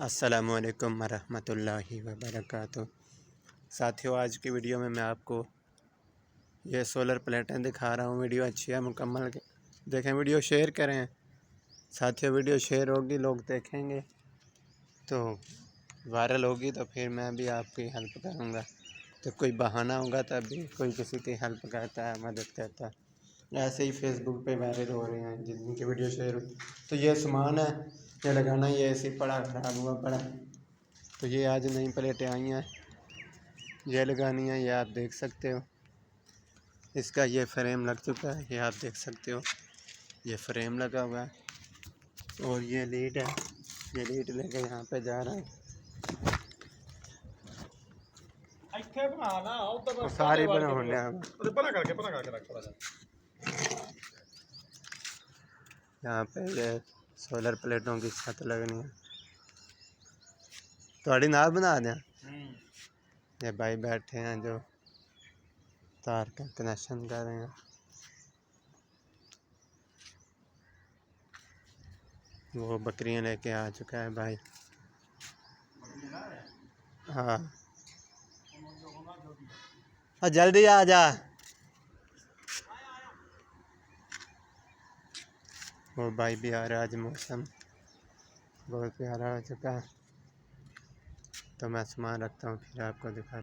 अस्सलामुअलैकुम वरहमतुल्लाहि वबरकातुहू। साथियों, आज की वीडियो में मैं आपको ये सोलर प्लेटें दिखा रहा हूँ। वीडियो अच्छी है, मुकम्मल देखें, वीडियो शेयर करें साथियों। वीडियो शेयर होगी, लोग देखेंगे तो वायरल होगी, तो फिर मैं भी आपकी हेल्प करूँगा। तो कोई बहाना होगा तब भी कोई किसी की हेल्प करता है, मदद करता है। ऐसे ही फेसबुक पे वायरल हो रहे हैं जिनकी वीडियो शेयर हो। तो ये सामान है, ये लगाना, ये ऐसे पड़ा ख़राब हुआ पड़ा। तो ये आज नई प्लेटें आई हैं, ये लगानी है। ये आप देख सकते हो, इसका ये फ्रेम लग चुका है, ये आप देख सकते हो, ये फ्रेम लगा हुआ है। और ये लीड है, ये लीड लेके यहाँ पे जा रहा है। सारी बना होने यहाँ पे ये सोलर प्लेटों की छत लगनी है। थोड़ी नाल बना दें। ये भाई बैठे हैं जो तार का कनेक्शन कर रहे हैं। वो बकरियां लेके आ चुका है भाई। हाँ, जल्दी आ जा। वो भाई भी आ रहा है। आज मौसम बहुत प्यारा हो चुका है। तो मैं सामान रखता हूँ, फिर आपको दिखा।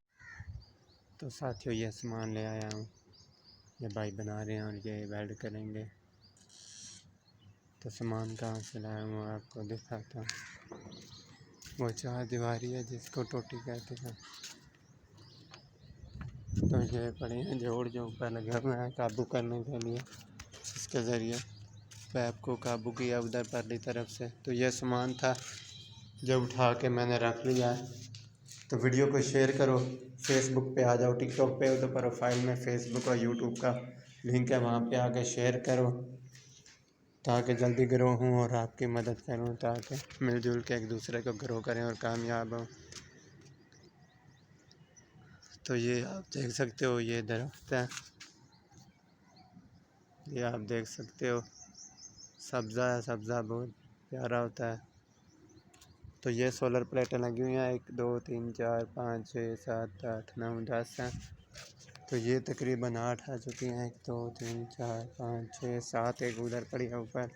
तो साथियों, ये सामान ले आया हूँ, ये भाई बना रहे हैं और ये वेल्ड करेंगे। तो सामान कहाँ से लाया हूँ आपको दिखाता हूँ। वो चार दीवारी है जिसको टोटी कहते हैं। तो ये पड़े हैं जोड़ जो ऊपर लगा हुआ है काबू करने के लिए, इसके ज़रिए पैप को काबू किया उधर परली तरफ से। तो ये सामान था जो उठा के मैंने रख लिया है। तो वीडियो को शेयर करो, फेसबुक पे आ जाओ, टिकटॉक पे हो तो प्रोफाइल में फेसबुक और यूट्यूब का लिंक है, वहाँ पे आके शेयर करो ताकि जल्दी ग्रो हूँ और आपकी मदद करूँ, ताकि मिलजुल के एक दूसरे को ग्रो करें और कामयाब हों। तो ये आप देख सकते हो, ये दरख्त है, ये आप देख सकते हो, सब्ज़ा है, सब्ज़ा बहुत प्यारा होता है। तो ये सोलर प्लेटें लगी हुई हैं, 1 2 3 4 5 6 7 8 9 10 हैं। तो ये तकरीबन 8 आ चुकी हैं। 1 2 3 4 5 6 7, एक उधर पड़ी है ऊपर।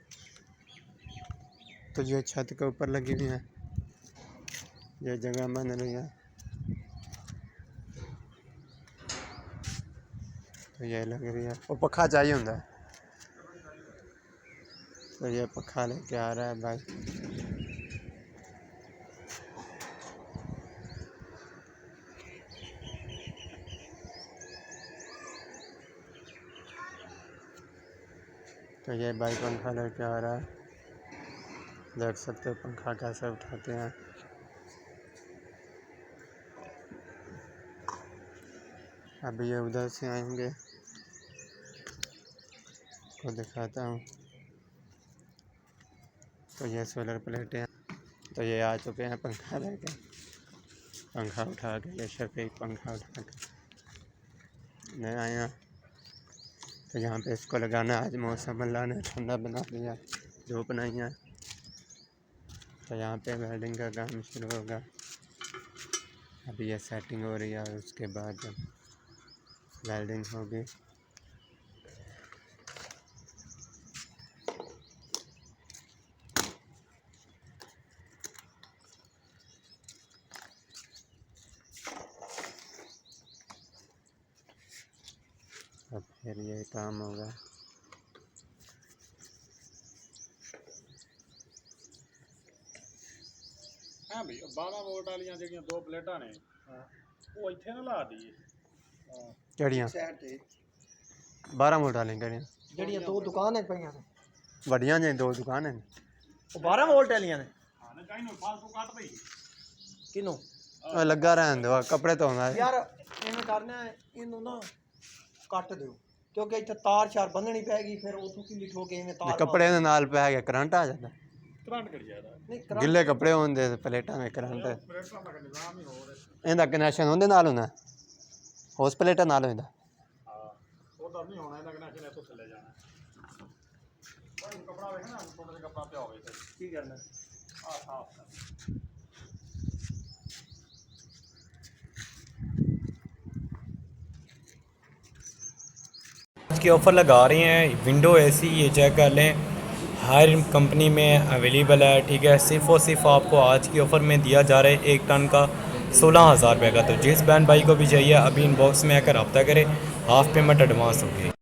तो ये छत के ऊपर लगी हुई हैं, ये जगह बन रही है। तो ये लग रही है, वो पखा चाहिए होता है। तो ये पखा लेके आ रहा है भाई। तो ये भाई पंखा लेके आ रहा है, देख सकते हो पंखा कैसे उठाते हैं। अभी ये उधर से आएंगे तो दिखाता हूँ। तो ये सोलर प्लेटें हैं। तो ये आ चुके हैं पंखा लेके, पंखा उठा के, ये शफीक पंखा उठा के नहीं आया। तो यहाँ पे इसको लगाना। आज मौसम अल्लाह ने ठंडा बना दिया, धूप नहीं है। तो यहाँ पे वेल्डिंग का काम शुरू होगा। अभी ये सेटिंग हो रही है और उसके बाद जब वेल्डिंग होगी तो फिर ये काम होगा। हाँ भाई, 12 वोल्ट वाली ਜਿਹੜੀਆਂ 2 प्लेटा ने वो ਇੱਥੇ ना ला दी। केड़ियां 12 वोल्ट वाली केड़ियां ਜਿਹੜੀਆਂ ਦੋ ਦੁਕਾਨ ਹੈ ਪਈਆਂ ਨੇ ਵੱਡੀਆਂ ਨੇ, 2 दुकान है। ਉਹ 12 ਵੋਲਟ ਵਾਲੀਆਂ ਨੇ। हाँ ना कहीं फालतू काट दई ਕਿਨੂੰ लगा रहने दो, कपड़े धोना है। ਯਾਰ ਐਵੇਂ ਕਰਨਾ ਇਹਨੂੰ ਨਾ ਕੱਟ ਦਿਓ, ਕਿਉਂਕਿ ਇੱਥੇ ਤਾਰ ਛਾਰ ਬੰਨਣੀ ਪੈਗੀ, ਫਿਰ ਉਥੋਂ ਕਿੰਨੀ ਠੋਕੇ ਐਵੇਂ ਤਾਰ कपड़े दे नाल पै गया करंट आ जाता। करंट कर जाता ਨਹੀਂ गिले कपड़े होंदे प्लेटां में करंट। प्लेटा का निजाम ही हो रहा इहदा कनेक्शन उहदे नाल होंदा, उस प्लेटा नाल होंदा। हां उधर नहीं होना, इधर कनेक्शन है तो चले जाना। भाई कपड़ा देखना, छोटा सा कपड़ा पे हो गई ਕੀ ਕਰਨਾ आ साफ कर। की ऑफ़र लगा रहे हैं। विंडो एसी ये चेक कर लें, हर कंपनी में अवेलेबल है, ठीक है। सिर्फ़ और सिर्फ आपको आज की ऑफ़र में दिया जा रहा है 1 टन का 16,000 रुपये का। तो जिस बहन भाई को भी चाहिए अभी इनबॉक्स में आकर रब्ता करें, हाफ़ पेमेंट एडवांस होगी।